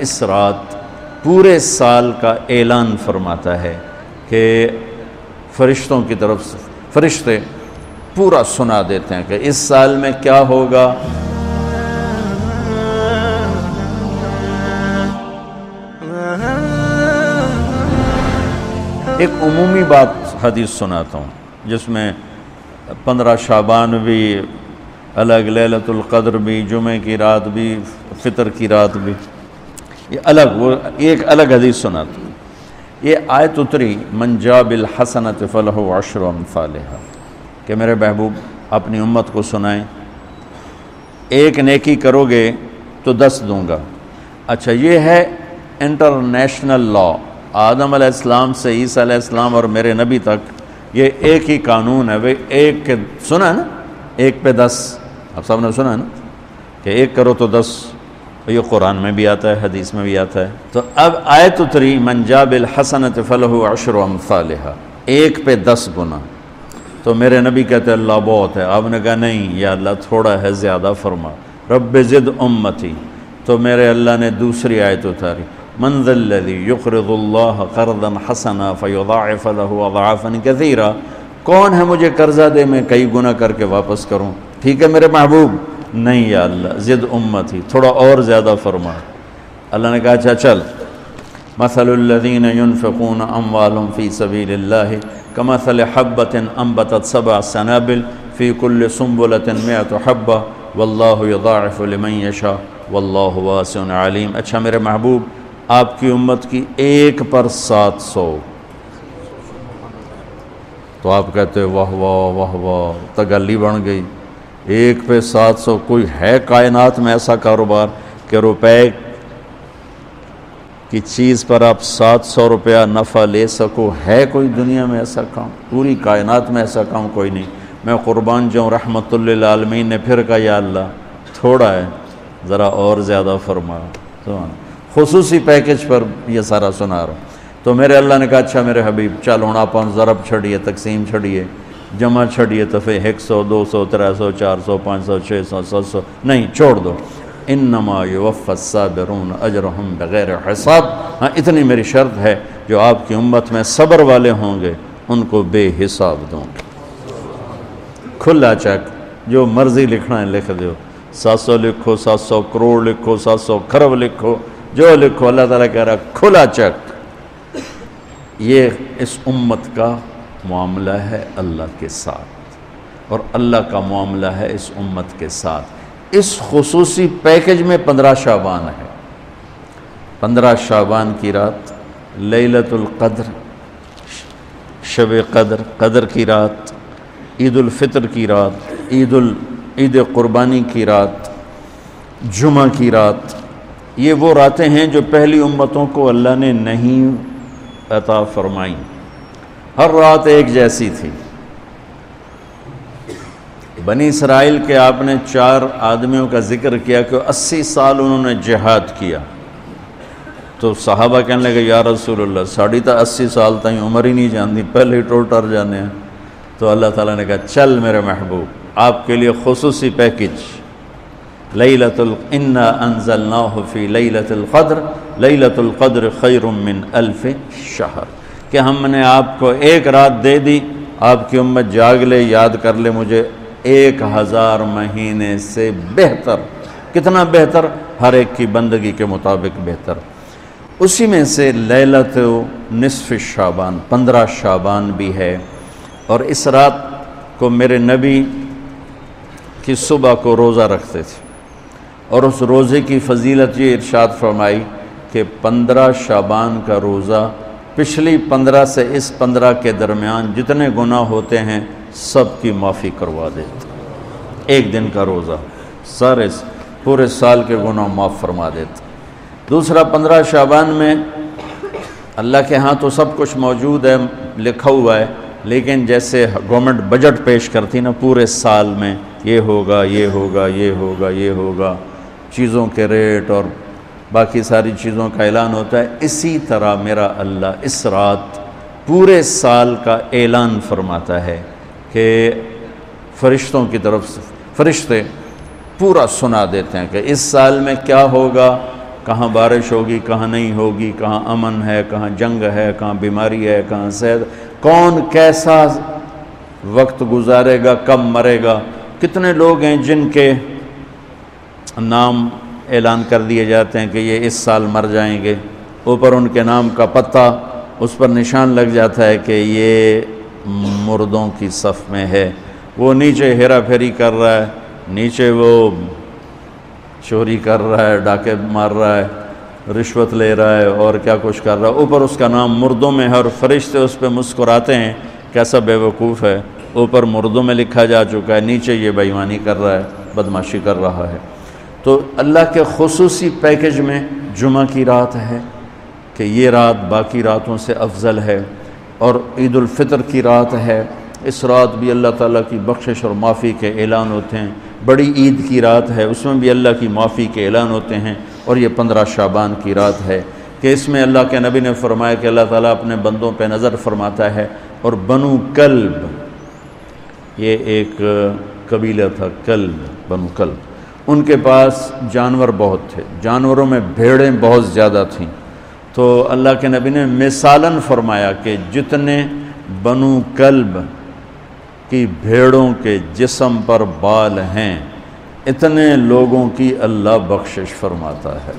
اس رات پورے سال کا اعلان فرماتا ہے کہ فرشتوں کی طرف سے فرشتے پورا سنا دیتے ہیں کہ اس سال میں کیا ہوگا. ایک عمومی بات حدیث سناتا ہوں جس میں 15 شعبان بھی الگ، لیلۃ القدر بھی، جمعے کی رات بھی، فطر کی رات بھی، یہ الگ، وہ ایک الگ حدیث سناتا ہوں. یہ آیت اتری من جاء بالحسنۃ فلہ عشر امثالھا کہ میرے محبوب اپنی امت کو سنائیں، ایک نیکی کرو گے تو 10 دوں گا. اچھا، یہ ہے انٹرنیشنل لا، آدم علیہ السلام سے عیسیٰ علیہ السلام اور میرے نبی تک یہ ایک ہی قانون ہے. وہ ایک کے سنا ہے نا، ایک پہ 10، آپ سب نے سنا ہے نا کہ ایک کرو تو 10. یہ قرآن میں بھی آتا ہے، حدیث میں بھی آتا ہے. تو اب آیت اتری من جاء بالحسنۃ فلہ عشر امثالھا، ایک پہ 10 گنا. تو میرے نبی کہتے ہیں اللہ بہت ہے. آپ نے کہا نہیں یا اللہ تھوڑا ہے، زیادہ فرما، رب زد امتی. تو میرے اللہ نے دوسری آیت اتاری من ذا الذی یقرض اللہ قرضا حسنا فیضاعف له اضعافا کثیرا، کون ہے مجھے قرضہ دے میں کئی گنا کر کے واپس کروں. ٹھیک ہے میرے محبوب، نہیں یا اللہ زد امتی، تھوڑا اور زیادہ فرما. اللہ نے کہا اچھا چل، مثل الذین ينفقون اموالهم فی سبیل اللہ کمثل حبۃ انبتت 7 سنابل فی کل سنبلۃ 100 حبۃ واللہ یضاعف لمن یشاء واللہ واسع علیم. اچھا میرے محبوب، آپ کی امت کی ایک پر 700. تو آپ کہتے واہ واہ واہ واہ، تگلی بن گئی. ایک پہ 700، کوئی ہے کائنات میں ایسا کاروبار کہ روپے کی چیز پر آپ 700 روپیہ نفع لے سکو؟ ہے کوئی دنیا میں ایسا کام؟ پوری کائنات میں ایسا کام کوئی نہیں. میں قربان جاؤں، رحمت للعالمین نے پھر کہا یا اللہ تھوڑا ہے، ذرا اور زیادہ فرما. خصوصی پیکج پر یہ سارا سنا رہا ہوں. تو میرے اللہ نے کہا اچھا میرے حبیب چل ہوں آپ ضرب چھڑیے، تقسیم چھڑیے، جمع چھڑیے، دفعے 100 200 300 400 500 600 700 نہیں، چھوڑ دو. انما یوفی الصابرون اجرہم بغیر حساب. ہاں اتنی میری شرط ہے، جو آپ کی امت میں صبر والے ہوں گے ان کو بے حساب دوں گے. کھلا چیک، جو مرضی لکھنا ہے لکھ دو، 700 لکھو، 700 کروڑ لکھو، 700 کھرب لکھو، جو لکھو. اللہ تعالیٰ کہہ رہا کھلا چیک. یہ اس امت کا معاملہ ہے اللہ کے ساتھ، اور اللہ کا معاملہ ہے اس امت کے ساتھ. اس خصوصی پیکج میں 15 شعبان ہے. 15 شعبان کی رات لیلۃ القدر، شب قدر، قدر کی رات، عید الفطر کی رات، عید قربانی کی رات، جمعہ کی رات. یہ وہ راتیں ہیں جو پہلی امتوں کو اللہ نے نہیں عطا فرمائیں. ہر رات ایک جیسی تھی. بنی اسرائیل کے آپ نے 4 آدمیوں کا ذکر کیا کہ 80 سال انہوں نے جہاد کیا. تو صحابہ کہنے لگے یا رسول اللہ ساڑھی تا 80 سال تائیں عمر ہی نہیں جاندی، پہلے ہی ٹر جانے ہیں. تو اللہ تعالیٰ نے کہا چل میرے محبوب، آپ کے لیے خصوصی پیکج، انا انزلناہ فی لیلۃ القدر، لیلۃ القدر خیر من 1000 شہر، کہ ہم نے آپ کو ایک رات دے دی، آپ کی امت جاگ لے، یاد کر لے مجھے، 1000 مہینے سے بہتر. کتنا بہتر؟ ہر ایک کی بندگی کے مطابق بہتر. اسی میں سے لیلۃ نصف شعبان، 15 شعبان بھی ہے. اور اس رات کو میرے نبی کی صبح کو روزہ رکھتے تھے، اور اس روزے کی فضیلت یہ ارشاد فرمائی کہ 15 شعبان کا روزہ پچھلی 15 سے اس 15 کے درمیان جتنے گناہ ہوتے ہیں سب کی معافی کروا دیتا. ایک دن کا روزہ سارے پورے سال کے گناہ معاف فرما دیتا. دوسرا 15 شعبان میں اللہ کے ہاں تو سب کچھ موجود ہے، لکھا ہوا ہے، لیکن جیسے گورنمنٹ بجٹ پیش کرتی نا پورے سال میں، یہ ہوگا یہ ہوگا یہ ہوگا یہ ہوگا، چیزوں کے ریٹ اور باقی ساری چیزوں کا اعلان ہوتا ہے، اسی طرح میرا اللہ اس رات پورے سال کا اعلان فرماتا ہے کہ فرشتوں کی طرف سے فرشتے پورا سنا دیتے ہیں کہ اس سال میں کیا ہوگا، کہاں بارش ہوگی کہاں نہیں ہوگی، کہاں امن ہے کہاں جنگ ہے، کہاں بیماری ہے کہاں صحت، کون کیسا وقت گزارے گا، کب مرے گا۔ کتنے لوگ ہیں جن کے نام اعلان کر دیے جاتے ہیں کہ یہ اس سال مر جائیں گے، اوپر ان کے نام کا پتہ اس پر نشان لگ جاتا ہے کہ یہ مردوں کی صف میں ہے۔ وہ نیچے ہیرا پھیری کر رہا ہے، نیچے وہ چوری کر رہا ہے، ڈاکے مار رہا ہے، رشوت لے رہا ہے اور کیا کچھ کر رہا ہے، اوپر اس کا نام مردوں میں ہے، اور فرشتے اس پہ مسکراتے ہیں کیسا بے وقوف ہے، اوپر مردوں میں لکھا جا چکا ہے، نیچے یہ بے ایمانی کر رہا ہے، بدمعاشی کر رہا ہے۔ تو اللہ کے خصوصی پیکج میں جمعہ کی رات ہے کہ یہ رات باقی راتوں سے افضل ہے، اور عید الفطر کی رات ہے، اس رات بھی اللہ تعالیٰ کی بخشش اور معافی کے اعلان ہوتے ہیں۔ بڑی عید کی رات ہے، اس میں بھی اللہ کی معافی کے اعلان ہوتے ہیں، اور یہ 15 شعبان کی رات ہے کہ اس میں اللہ کے نبی نے فرمایا کہ اللہ تعالیٰ اپنے بندوں پہ نظر فرماتا ہے، اور بنو کلب، یہ ایک قبیلہ تھا کلب، بنو کلب، ان کے پاس جانور بہت تھے، جانوروں میں بھیڑیں بہت زیادہ تھیں، تو اللہ کے نبی نے مثالاً فرمایا کہ جتنے بنو کلب کی بھیڑوں کے جسم پر بال ہیں اتنے لوگوں کی اللہ بخشش فرماتا ہے۔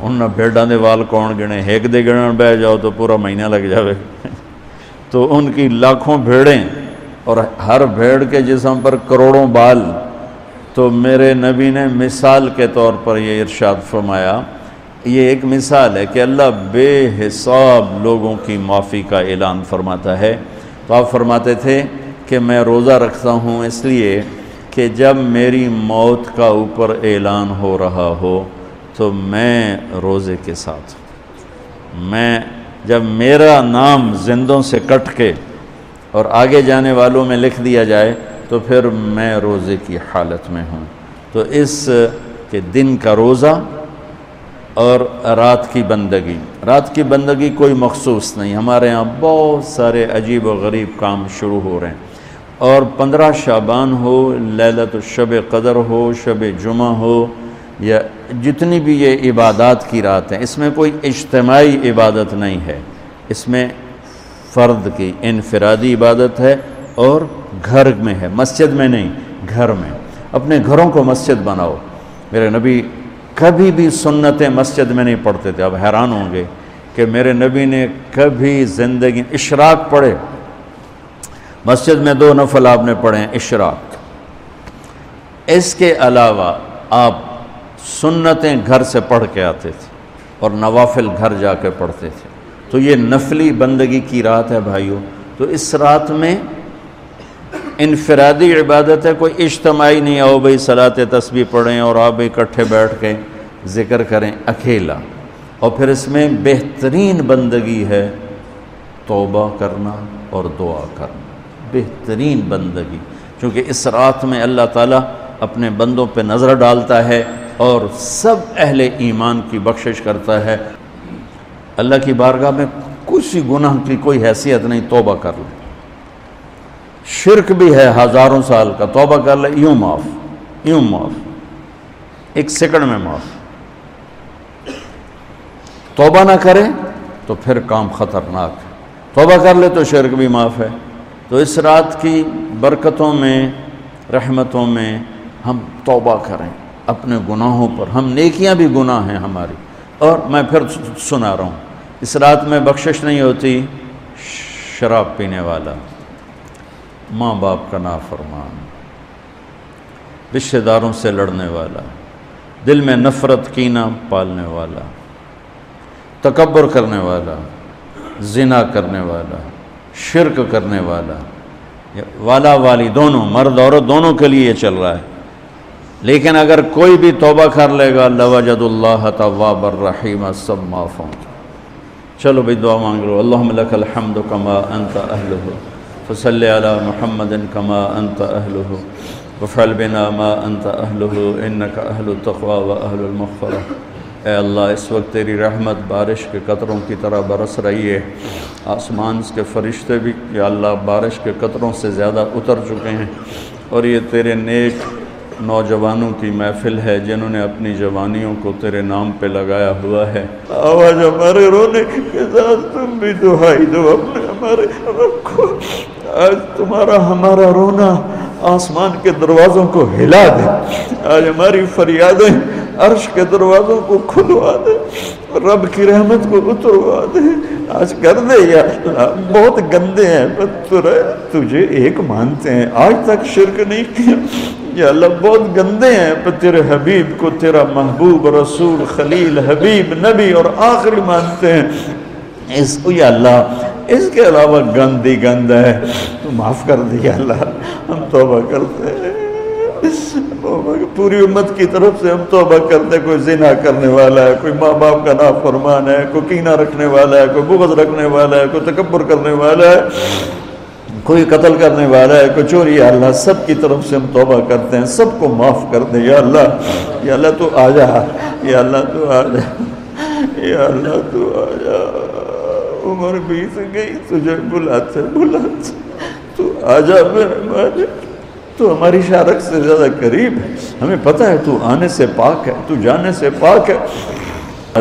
انہاں بھیڑاں دے وال کون گنے، ایک دے گنن بہ جاؤ تو پورا مہینہ لگ جاوے، تو ان کی لاکھوں بھیڑیں اور ہر بھیڑ کے جسم پر کروڑوں بال۔ تو میرے نبی نے مثال کے طور پر یہ ارشاد فرمایا، یہ ایک مثال ہے کہ اللہ بے حساب لوگوں کی معافی کا اعلان فرماتا ہے۔ تو آپ فرماتے تھے کہ میں روزہ رکھتا ہوں اس لیے کہ جب میری موت کا اوپر اعلان ہو رہا ہو تو میں روزے کے ساتھ، میں جب میرا نام زندوں سے کٹ کے اور آگے جانے والوں میں لکھ دیا جائے تو پھر میں روزے کی حالت میں ہوں۔ تو اس کے دن کا روزہ اور رات کی بندگی، رات کی بندگی کوئی مخصوص نہیں، ہمارے ہاں بہت سارے عجیب و غریب کام شروع ہو رہے ہیں، اور 15 شعبان ہو، لیلۃ الشب قدر ہو، شب جمعہ ہو، یا جتنی بھی یہ عبادات کی رات ہیں، اس میں کوئی اجتماعی عبادت نہیں ہے، اس میں فرد کی انفرادی عبادت ہے، اور گھر میں ہے، مسجد میں نہیں، گھر میں۔ اپنے گھروں کو مسجد بناؤ۔ میرے نبی کبھی بھی سنتیں مسجد میں نہیں پڑھتے تھے، اب حیران ہوں گے کہ میرے نبی نے کبھی زندگی اشراق پڑھے، مسجد میں 2 نفل آپ نے پڑھے ہیں اشراق، اس کے علاوہ آپ سنتیں گھر سے پڑھ کے آتے تھے اور نوافل گھر جا کے پڑھتے تھے۔ تو یہ نفلی بندگی کی رات ہے بھائیوں۔ تو اس رات میں انفرادی عبادت ہے، کوئی اجتماعی نہیں، آؤ بھئی صلاۃ تسبیح پڑھیں اور آپ اکٹھے بیٹھ کے ذکر کریں، اکیلا۔ اور پھر اس میں بہترین بندگی ہے توبہ کرنا اور دعا کرنا، بہترین بندگی، چونکہ اس رات میں اللہ تعالیٰ اپنے بندوں پہ نظر ڈالتا ہے اور سب اہل ایمان کی بخشش کرتا ہے۔ اللہ کی بارگاہ میں کسی گناہ کی کوئی حیثیت نہیں، توبہ کر لے، شرک بھی ہے 1000 سال کا، توبہ کر لے، یوں معاف، 1 سیکنڈ میں معاف۔ توبہ نہ کرے تو پھر کام خطرناک ہے، توبہ کر لے تو شرک بھی معاف ہے۔ تو اس رات کی برکتوں میں، رحمتوں میں ہم توبہ کریں اپنے گناہوں پر، ہم نیکیاں بھی گناہ ہیں ہماری۔ اور میں پھر سنا رہا ہوں، اس رات میں بخشش نہیں ہوتی شراب پینے والا، ماں باپ کا نافرمان، رشتہ داروں سے لڑنے والا، دل میں نفرت کینہ پالنے والا، تکبر کرنے والا، زنا کرنے والا، شرک کرنے والا والی دونوں، مرد عورت دونوں کے لیے یہ چل رہا ہے۔ لیکن اگر کوئی بھی توبہ کر لے گا لوجد اللہ تواب الرحیم، سب معاف ہوں۔ چلو بھئی دعا مانگ لو۔ اللہم لک الحمد کما انت اہلہ، فصلی علی محمد کما انت اہلہ، وفعل بنا ما انت اہلہ، انک اہل التقوی و اہل المغفرہ۔ اے اللہ، اس وقت تیری رحمت بارش کے قطروں کی طرح برس رہی ہے، آسمان کے فرشتے بھی یا اللہ بارش کے قطروں سے زیادہ اتر چکے ہیں، اور یہ تیرے نیک نوجوانوں کی محفل ہے جنہوں نے اپنی جوانیوں کو تیرے نام پہ لگایا ہوا ہے۔ آواز ہمارے رونے کے ساتھ تم بھی دعائی دو اپنے ہمارے رب کو۔ آج تمہارا ہمارا رونا آسمان کے دروازوں کو ہلا دے، آج ہماری فریادیں عرش کے دروازوں کو کھلوا دے، رب کی رحمت کو اتروا دے، آج کر دے یا اللہ۔ بہت گندے ہیں پر تجھے ایک مانتے ہیں، آج تک شرک نہیں کیا یا اللہ۔ بہت گندے ہیں پر تیرے حبیب کو تیرا محبوب رسول خلیل حبیب نبی اور آخری مانتے ہیں۔ اس کو یا اللہ اس کے علاوہ گند ہی گند ہے، تو معاف کر دے یا اللہ۔ ہم توبہ کرتے ہیں، پوری امت کی طرف سے ہم توبہ کرتے ہیں۔ کوئی زنا کرنے والا ہے، کوئی ماں باپ کا نافرمان ہے، کوئی کینہ رکھنے والا ہے، کوئی بغض رکھنے والا ہے، کوئی تکبر کرنے والا ہے، کوئی قتل کرنے والا ہے، کوئی چوری۔ یا اللہ سب کی طرف سے ہم توبہ کرتے ہیں، سب کو معاف کر دے یا اللہ۔ یا اللہ تو آ جا، یا اللہ تو آ جا، یا اللہ تو آ جا۔ عمر بیت گئی، تجھے بلاتے بلاتے تو آ جا میرے مالک۔ تو ہماری شارک سے زیادہ قریب ہے، ہمیں پتہ ہے تو آنے سے پاک ہے، تو جانے سے پاک ہے۔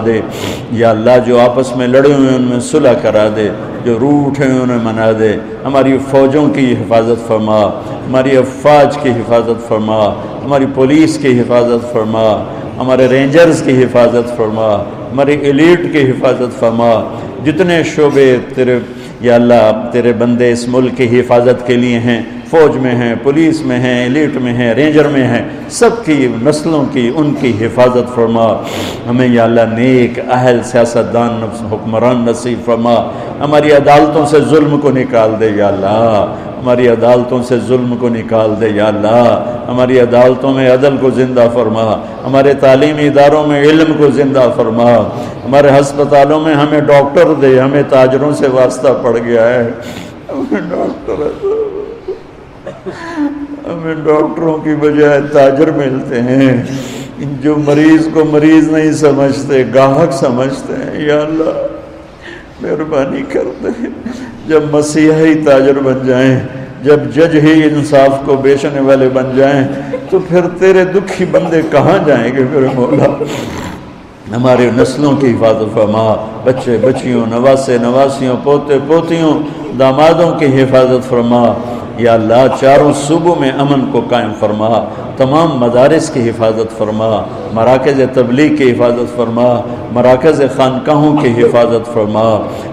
دے یا اللہ جو آپس میں لڑے ہوئے ان میں صلح کرا دے، جو روٹھے ہیں انہیں منا دے۔ ہماری فوجوں کی حفاظت فرما، ہماری افواج کی حفاظت فرما، ہماری پولیس کی حفاظت فرما، ہمارے رینجرز کی حفاظت فرما، ہماری ایلیٹ کی حفاظت فرما۔ جتنے شعبے تیرے یا اللہ تیرے بندے اس ملک کی حفاظت کے لیے ہیں، فوج میں ہیں، پولیس میں ہیں، ایلیٹ میں ہیں، رینجر میں ہیں، سب کی نسلوں کی ان کی حفاظت فرما۔ ہمیں یا اللہ نیک اہل سیاستدان حکمران نصیب فرما۔ ہماری عدالتوں سے ظلم کو نکال دے یا اللہ، ہماری عدالتوں سے ظلم کو نکال دے یا اللہ۔ ہماری عدالتوں میں عدل کو زندہ فرما، ہمارے تعلیمی اداروں میں علم کو زندہ فرما، ہمارے ہسپتالوں میں ہمیں ڈاکٹر دے۔ ہمیں تاجروں سے واسطہ پڑ گیا ہے، ہمیں ڈاکٹروں کی بجائے تاجر ملتے ہیں جو مریض کو مریض نہیں سمجھتے، گاہک سمجھتے ہیں۔ یا اللہ مہربانی کر دے، جب مسیحی تاجر بن جائیں، جب جج ہی انصاف کو بیچنے والے بن جائیں تو پھر تیرے دکھی بندے کہاں جائیں گے میرے مولا۔ ہمارے نسلوں کی حفاظت فرما، بچے بچیوں، نواسے نواسیوں، پوتے پوتیوں، دامادوں کی حفاظت فرما۔ یا اللہ چاروں صوبوں میں امن کو قائم فرما، تمام مدارس کی حفاظت فرما، مراکز تبلیغ کی حفاظت فرما، مراکز خانقاہوں کی حفاظت فرما۔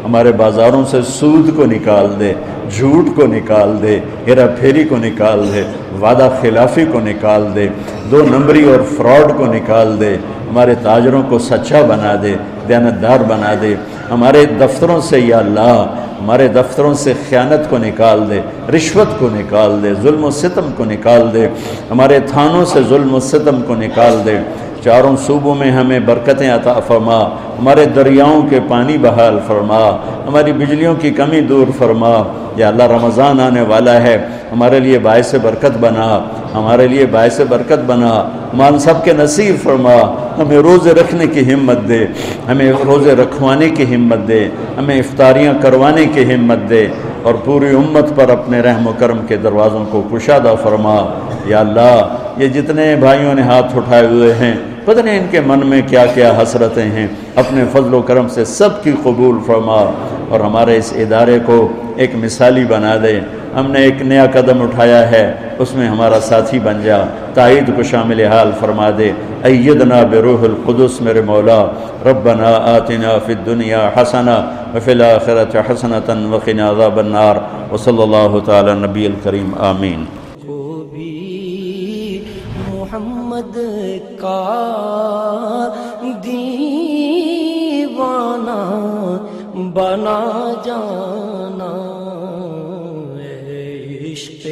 ہمارے بازاروں سے سود کو نکال دے، جھوٹ کو نکال دے، ہیرا پھیری کو نکال دے، وعدہ خلافی کو نکال دے، دو نمبری اور فراڈ کو نکال دے۔ ہمارے تاجروں کو سچا بنا دے، دیانتدار بنا دے۔ ہمارے دفتروں سے یا اللہ ہمارے دفتروں سے خیانت کو نکال دے، رشوت کو نکال دے، ظلم و ستم کو نکال دے۔ ہمارے تھانوں سے ظلم و ستم کو نکال دے۔ چاروں صوبوں میں ہمیں برکتیں عطا فرما، ہمارے دریاؤں کے پانی بحال فرما، ہماری بجلیوں کی کمی دور فرما۔ یا اللہ رمضان آنے والا ہے، ہمارے لیے باعث برکت بنا، ہمارے لیے باعث برکت بنا، مان سب کے نصیب فرما۔ ہمیں روزے رکھنے کی ہمت دے، ہمیں روزے رکھوانے کی ہمت دے، ہمیں افطاریاں کروانے کی ہمت دے، اور پوری امت پر اپنے رحم و کرم کے دروازوں کو کشادہ فرما۔ یا اللہ یہ جتنے بھائیوں نے ہاتھ اٹھائے ہوئے ہیں، پتہ نہیں ان کے من میں کیا کیا حسرتیں ہیں، اپنے فضل و کرم سے سب کی قبول فرما، اور ہمارے اس ادارے کو ایک مثالی بنا دے۔ ہم نے ایک نیا قدم اٹھایا ہے، اس میں ہمارا ساتھی بن جا، تائید کو شامل حال فرما دے۔ ایدنا بروح القدس میرے مولا، ربنا آتنا فی الدنیا حسنہ وفی الآخرۃ حسنۃ وقنا عذاب النار، وصلی اللہ تعالی نبی الکریم، آمین۔ محمد کا دیوانہ بنا جانا، عشق